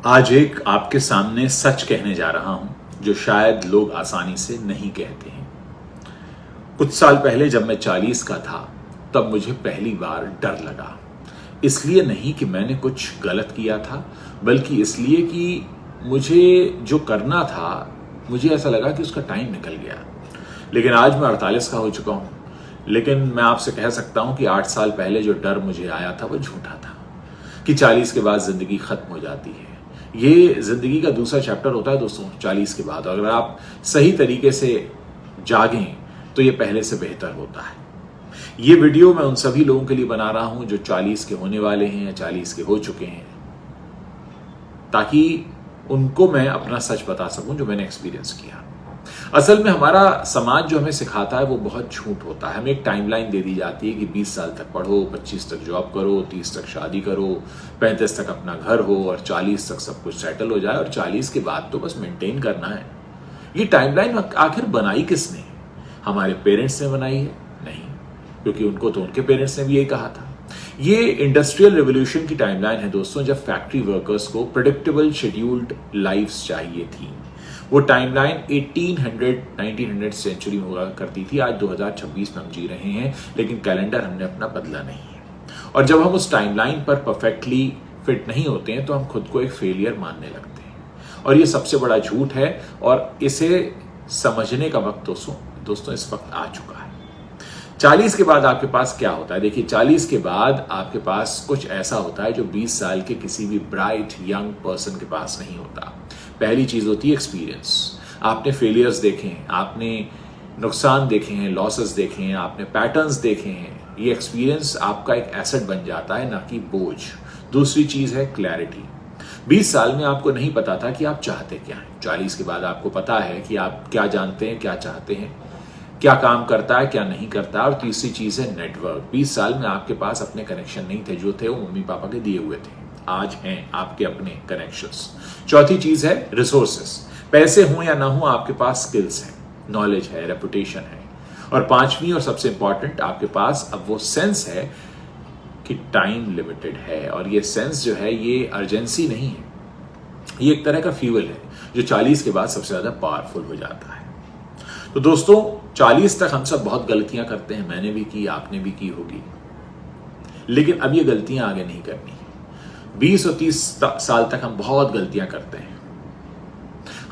आज एक आपके सामने सच कहने जा रहा हूं जो शायद लोग आसानी से नहीं कहते हैं। कुछ साल पहले जब मैं 40 का था तब मुझे पहली बार डर लगा। इसलिए नहीं कि मैंने कुछ गलत किया था, बल्कि इसलिए कि मुझे जो करना था मुझे ऐसा लगा कि उसका टाइम निकल गया। लेकिन आज मैं 48 का हो चुका हूं, लेकिन मैं आपसे कह सकता हूं कि 8 साल पहले जो डर मुझे आया था वो झूठा था कि 40 के बाद जिंदगी खत्म हो जाती है। ये जिंदगी का दूसरा चैप्टर होता है दोस्तों 40 के बाद। अगर आप सही तरीके से जागें तो ये पहले से बेहतर होता है। ये वीडियो मैं उन सभी लोगों के लिए बना रहा हूं जो 40 के होने वाले हैं या 40 के हो चुके हैं, ताकि उनको मैं अपना सच बता सकूं जो मैंने एक्सपीरियंस किया। असल में हमारा समाज जो हमें सिखाता है वो बहुत झूठ होता है। हमें एक टाइमलाइन दे दी जाती है कि 20 साल तक पढ़ो, 25 तक जॉब करो, 30 तक शादी करो, 35 तक अपना घर हो और 40 तक सब कुछ सेटल हो जाए और 40 के बाद तो बस मेंटेन करना है। ये टाइमलाइन आखिर बनाई किसने? हमारे पेरेंट्स ने बनाई है? नहीं, क्योंकि उनको तो उनके पेरेंट्स ने भी यही कहा था। ये इंडस्ट्रियल रेवोल्यूशन की टाइमलाइन है दोस्तों, जब फैक्ट्री वर्कर्स को प्रेडिक्टेबल शेड्यूल्ड लाइफ्स चाहिए थी। वो टाइमलाइन 1900 सेंचुरी में हुआ करती थी। आज 2026 में हम जी रहे हैं, लेकिन कैलेंडर हमने अपना बदला नहीं है। और जब हम उस टाइमलाइन पर परफेक्टली फिट नहीं होते हैं तो हम खुद को एक फेलियर मानने लगते हैं। और ये सबसे बड़ा झूठ है और इसे समझने का वक्त दोस्तों इस वक्त आ चुका है। 40 के बाद आपके पास क्या होता है? देखिए, 40 के बाद आपके पास कुछ ऐसा होता है जो 20 साल के किसी भी ब्राइट यंग पर्सन के पास नहीं होता। पहली चीज होती है एक्सपीरियंस। आपने फेलियर्स देखे हैं, आपने नुकसान देखे हैं, लॉसेस देखे हैं, आपने पैटर्न्स देखे हैं। ये एक्सपीरियंस आपका एक एसेट बन जाता है, ना कि बोझ। दूसरी चीज है क्लैरिटी। 20 साल में आपको नहीं पता था कि आप चाहते क्या हैं। 40 के बाद आपको पता है कि आप क्या जानते हैं, क्या चाहते हैं, क्या काम करता है, क्या नहीं करता। और तीसरी चीज है नेटवर्क। 20 साल में आपके पास अपने कनेक्शन नहीं थे, जो थे वो मम्मी पापा के दिए हुए थे। आज हैं आपके अपने कनेक्शंस। चौथी चीज है रिसोर्सेस। पैसे हो या ना हो, आपके पास स्किल्स हैं, नॉलेज है, रेपुटेशन है। और पांचवी और सबसे इंपॉर्टेंट, आपके पास अब वो सेंस है कि टाइम लिमिटेड है। और ये सेंस जो है ये अर्जेंसी नहीं है, ये एक तरह का फ्यूल है जो 40 के बाद सबसे ज्यादा पावरफुल हो जाता है। तो दोस्तों 40 तक हम सब बहुत गलतियां करते हैं। मैंने भी की, आपने भी की होगी, लेकिन अब ये गलतियां आगे नहीं करनी। 20 और 30 साल तक हम बहुत गलतियां करते हैं।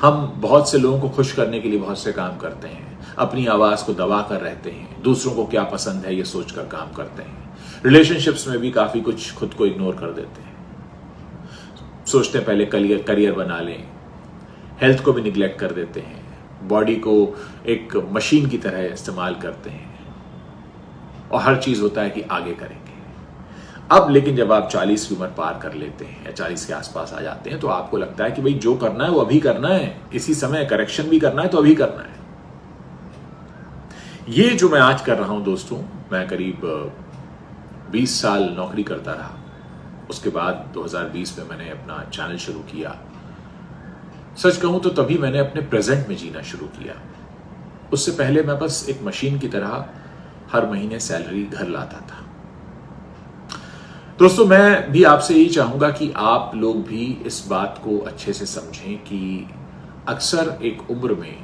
हम बहुत से लोगों को खुश करने के लिए बहुत से काम करते हैं, अपनी आवाज को दबा कर रहते हैं, दूसरों को क्या पसंद है ये सोचकर काम करते हैं। रिलेशनशिप्स में भी काफी कुछ खुद को इग्नोर कर देते हैं, सोचते हैं पहले करियर बना लें, हेल्थ को भी निग्लेक्ट कर देते हैं, बॉडी को एक मशीन की तरह इस्तेमाल करते हैं और हर चीज होता है कि आगे करेंगे। अब लेकिन जब आप 40 की उम्र पार कर लेते हैं या 40 के आसपास आ जाते हैं तो आपको लगता है कि भाई जो करना है वो अभी करना है, इसी समय करेक्शन भी करना है तो अभी करना है। ये जो मैं आज कर रहा हूं दोस्तों, मैं करीब 20 साल नौकरी करता रहा। उसके बाद 2020 में मैंने अपना चैनल शुरू किया। सच कहूं तो तभी मैंने अपने प्रेजेंट में जीना शुरू किया। उससे पहले मैं बस एक मशीन की तरह हर महीने सैलरी घर लाता था। दोस्तों मैं भी आपसे यही चाहूंगा कि आप लोग भी इस बात को अच्छे से समझें कि अक्सर एक उम्र में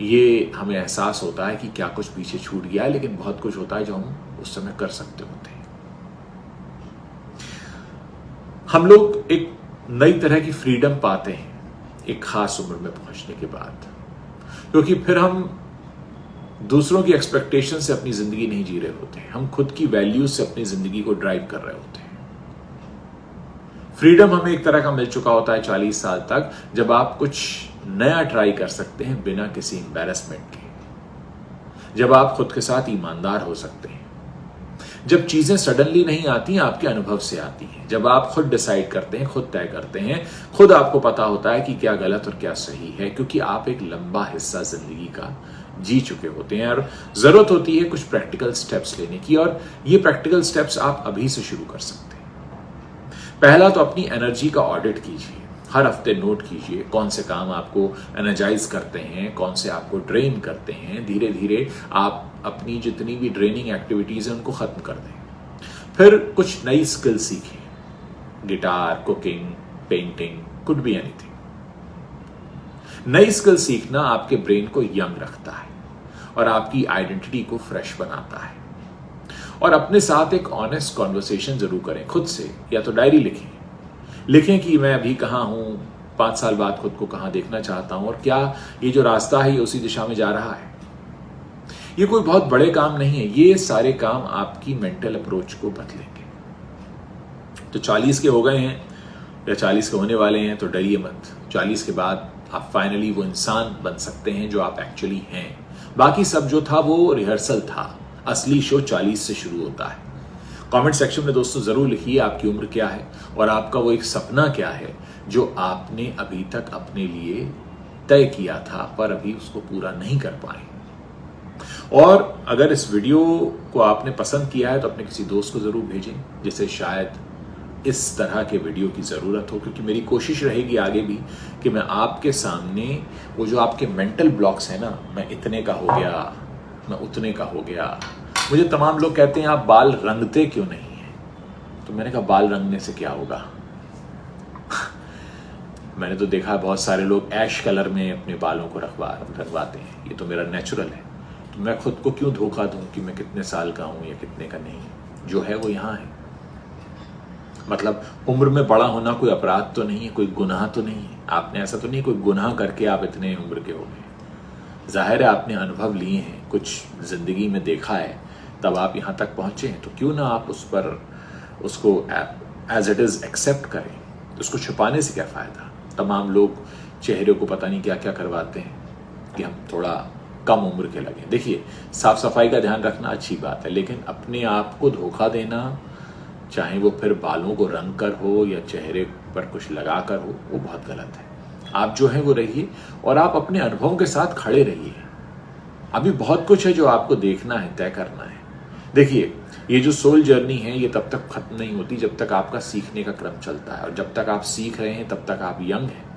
ये हमें एहसास होता है कि क्या कुछ पीछे छूट गया है, लेकिन बहुत कुछ होता है जो हम उस समय कर सकते होते हैं। हम लोग एक नई तरह की फ्रीडम पाते हैं एक खास उम्र में पहुंचने के बाद, क्योंकि फिर हम दूसरों की एक्सपेक्टेशन से अपनी जिंदगी नहीं जी रहे होते हैं, हम खुद की वैल्यूज से अपनी जिंदगी को ड्राइव कर रहे होते हैं। फ्रीडम हमें एक तरह का मिल चुका होता है 40 साल तक, जब आप कुछ नया ट्राई कर सकते हैं बिना किसी एम्बैरेसमेंट के, जब आप खुद के साथ ईमानदार हो सकते हैं, जब चीजें सडनली नहीं आती, आपके अनुभव से आती हैं, जब आप खुद डिसाइड करते हैं, खुद तय करते हैं, खुद आपको पता होता है कि क्या गलत और क्या सही है, क्योंकि आप एक लंबा हिस्सा जिंदगी का जी चुके होते हैं। और जरूरत होती है कुछ प्रैक्टिकल स्टेप्स लेने की, और ये प्रैक्टिकल स्टेप्स आप अभी से शुरू कर सकते हैं। पहला तो अपनी एनर्जी का ऑडिट कीजिए। हर हफ्ते नोट कीजिए कौन से काम आपको एनर्जाइज करते हैं, कौन से आपको ड्रेन करते हैं। धीरे धीरे आप अपनी जितनी भी ड्रेनिंग एक्टिविटीज हैं उनको खत्म कर दें। फिर कुछ नई स्किल सीखें, guitar, cooking, painting, could be anything. नई स्किल सीखना आपके ब्रेन को यंग रखता है और आपकी आइडेंटिटी को फ्रेश बनाता है। और अपने साथ एक ऑनेस्ट कॉन्वर्सेशन जरूर करें खुद से, या तो डायरी लिखें कि मैं अभी कहां हूं, 5 साल बाद खुद को कहां देखना चाहता हूं, और क्या ये जो रास्ता है ये उसी दिशा में जा रहा है। ये कोई बहुत बड़े काम नहीं है, ये सारे काम आपकी मेंटल अप्रोच को बदलेंगे। तो 40 के हो गए हैं या 40 के होने वाले हैं तो डरिए मत। 40 के बाद आप फाइनली वो इंसान बन सकते हैं जो आप एक्चुअली हैं। बाकी सब जो था वो रिहर्सल था, असली शो 40 से शुरू होता है। कमेंट सेक्शन में दोस्तों जरूर लिखिए आपकी उम्र क्या है और आपका वो एक सपना क्या है जो आपने अभी तक अपने लिए तय किया था पर अभी उसको पूरा नहीं कर पाए। और अगर इस वीडियो को आपने पसंद किया है तो अपने किसी दोस्त को जरूर भेजें जिसे शायद इस तरह के वीडियो की जरूरत हो, क्योंकि मेरी कोशिश रहेगी आगे भी कि मैं आपके सामने वो जो आपके मेंटल ब्लॉक्स हैं ना, मैं इतने का हो गया, मैं उतने का हो गया। मुझे तमाम लोग कहते हैं आप बाल रंगते क्यों नहीं है, तो मैंने कहा बाल रंगने से क्या होगा। मैंने तो देखा बहुत सारे लोग ऐश कलर में अपने बालों को रखवाते हैं, ये तो मेरा नेचुरल है, तो मैं खुद को क्यों धोखा दूं कि मैं कितने साल का हूं या कितने का नहीं। जो है वो यहाँ है। मतलब उम्र में बड़ा होना कोई अपराध तो नहीं है, कोई गुनाह तो नहीं है। आपने ऐसा तो नहीं कोई गुनाह करके आप इतने उम्र के हो गए। जाहिर है आपने अनुभव लिए हैं, कुछ जिंदगी में देखा है, तब आप यहाँ तक पहुंचे हैं, तो क्यों ना आप उसको एज इट इज एक्सेप्ट करें। उसको छुपाने से क्या फायदा। तमाम लोग चेहरे को पता नहीं क्या क्या करवाते हैं कि हम थोड़ा कम उम्र के लगे। देखिए, साफ सफाई का ध्यान रखना अच्छी बात है, लेकिन अपने आप को धोखा देना, चाहे वो फिर बालों को रंग कर हो या चेहरे पर कुछ लगा कर हो, वो बहुत गलत है। आप जो है वो रहिए और आप अपने अनुभवों के साथ खड़े रहिए। अभी बहुत कुछ है जो आपको देखना है, तय करना है। देखिए, ये जो सोल जर्नी है ये तब तक खत्म नहीं होती जब तक आपका सीखने का क्रम चलता है, और जब तक आप सीख रहे हैं तब तक आप यंग हैं।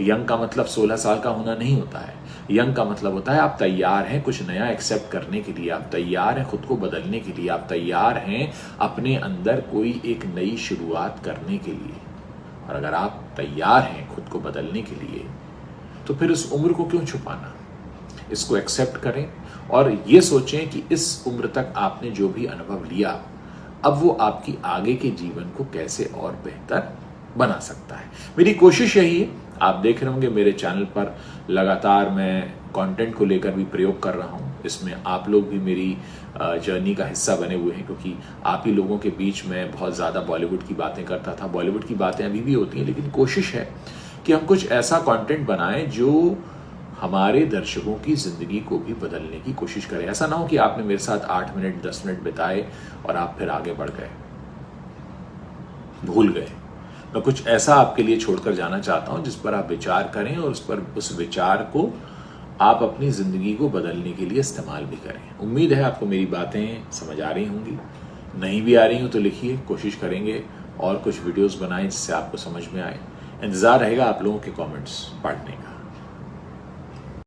यंग का मतलब 16 साल का होना नहीं होता है। यंग का मतलब होता है आप तैयार हैं कुछ नया एक्सेप्ट करने के लिए, आप तैयार हैं खुद को बदलने के लिए, आप तैयार हैं अपने अंदर कोई एक नई शुरुआत करने के लिए। और अगर आप तैयार हैं खुद को बदलने के लिए तो फिर उस उम्र को क्यों छुपाना। इसको एक्सेप्ट करें और ये सोचें कि इस उम्र तक आपने जो भी अनुभव लिया, अब वो आपकी आगे के जीवन को कैसे और बेहतर बना सकता है। मेरी कोशिश यही है। आप देख रहे होंगे मेरे चैनल पर लगातार मैं कंटेंट को लेकर भी प्रयोग कर रहा हूँ। इसमें आप लोग भी मेरी जर्नी का हिस्सा बने हुए हैं, क्योंकि आप ही लोगों के बीच में बहुत ज़्यादा बॉलीवुड की बातें करता था। बॉलीवुड की बातें अभी भी होती हैं, लेकिन कोशिश है कि हम कुछ ऐसा कंटेंट बनाएं जो हमारे दर्शकों की ज़िंदगी को भी बदलने की कोशिश करें। ऐसा ना हो कि आपने मेरे साथ 8 मिनट 10 मिनट बिताए और आप फिर आगे बढ़ गए, भूल गए। मैं कुछ ऐसा आपके लिए छोड़कर जाना चाहता हूं जिस पर आप विचार करें और उस विचार को आप अपनी जिंदगी को बदलने के लिए इस्तेमाल भी करें। उम्मीद है आपको मेरी बातें समझ आ रही होंगी। नहीं भी आ रही हो तो लिखिए, कोशिश करेंगे और कुछ वीडियोस बनाएं जिससे आपको समझ में आए। इंतजार रहेगा आप लोगों के कमेंट्स पढ़ने का।